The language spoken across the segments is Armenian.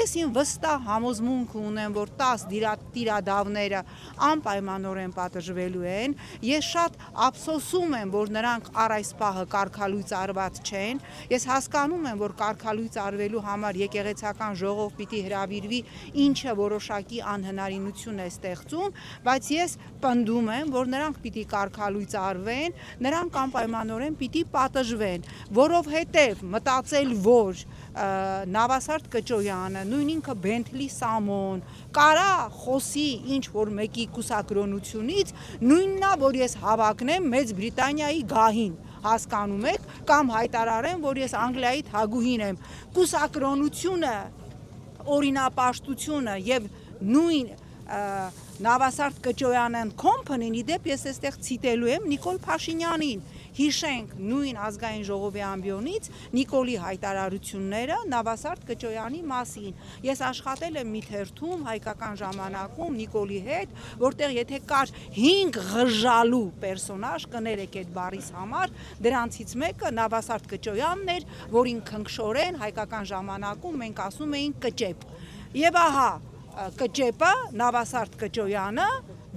ես իմ վստահ համոզմունք ունեմ, որ 10 տիրադավները անպայմանորեն պատժվելու են։ Ես շատ ափսոսում եմ, որ նրանք առ այս պահը կարգալույծ արված չեն։ Ես հասկանում եմ, որ կարգալույծ արվելու համար եկեղեցական ժողով պիտի հրավիրվի, ինչը որոշակի անհնարինություն է ստեղծում, բայց ես պնդում եմ, որ նրանք պիտի կարգալույծ արվեն, նրանք անպայմանորեն պիտի պատժվեն, որովհետև մտածել, որ Նավասարդ Կճոյանը, նույն ինքը Բենթլի Սամոն, կարա խոսի ինչ որ մեկի կուսակրոնությունից, նույնն է, որ ես հավակնեմ Մեծ Բրիտանիայի գահին, հասկանում եք, կամ հայտարարեմ, որ ես Անգլիայի թագուհին եմ։ Կուսակրոնությունը, օրինապաշտությունը եւ նույն Նավասարդ Կճոյանն Company-ի դեպ ես այստեղ ցիտելու եմ Նիկոլ Փաշինյանին։ Հիշենք նույն ազգային ժողովի ամբիոնից Նիկոլի հայտարարությունները Նավասարդ Կճոյանի մասին։ Ես աշխատել եմ մի թերթում հայկական ժամանակում Նիկոլի հետ, որտեղ եթե կար 5 ղժալու պերսոնաժ, կներեք այդ բառիս համար, դրանցից մեկը Նավասարդ Կճոյանն էր, որին քնքշորեն հայկական ժամանակում մենք ասում էինք կճեպ։ Եվ ահա կճեպը Նավասարդ Կճոյանը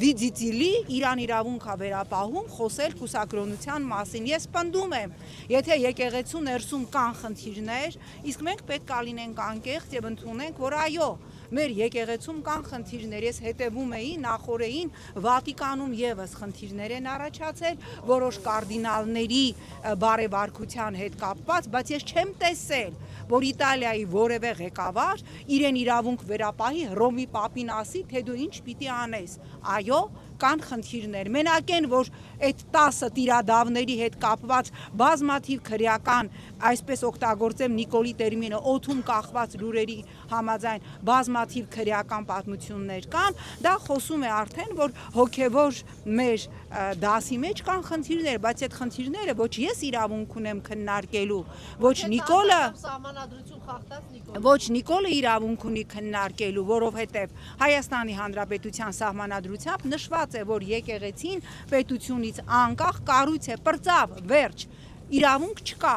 վիձիծիլի իրան իրավունքա վերապահում խոսել կուսակրոնության մասին։ Ես պնդում եմ, եթե եկեղեցու ներսում կան խնդիրներ, իսկ մենք պետք է լինենք անկեղծ եւ ընդունենք, որ այո, մեր եկեղեցում կան խնդիրներ։ Ես հետևում էի նախորդին Վատիկանում եւս խնդիրներ են առաջացել, որոշ կարդինալների բարեվարկության հետ կապված, բայց ես չեմ տեսել, որ Իտալիայի որևէ ղեկավար իրեն իրավունք վերապահի Հռոմի Պապին ասի, թե դու ինչ պիտի անես։ Այո, կան խնդիրներ։ Մենակ են, որ այդ 10 տիրադավների հետ կապված բազմաթիվ քրեական, այսպես օգտագործեմ Նիկոլի տերմինը, օդում կախված լուրերի համաձայն բազմաթիվ քրեական պատմություններ կան, դա խոսում է արդեն, որ հոգևոր մեր դասի մեջ կան խնդիրներ, բայց այդ խնդիրները ոչ ես իրավունք ունեմ քննարկելու, ոչ Նիկոլը իրավունք ունի քննարկելու, որովհետև Հայաստանի Հանրապետության սահմանադրությամբ նշված է, որ եկեղեցին պետությունից անկախ կառույց է, պրծավ, վերջ, իրավունք չկա։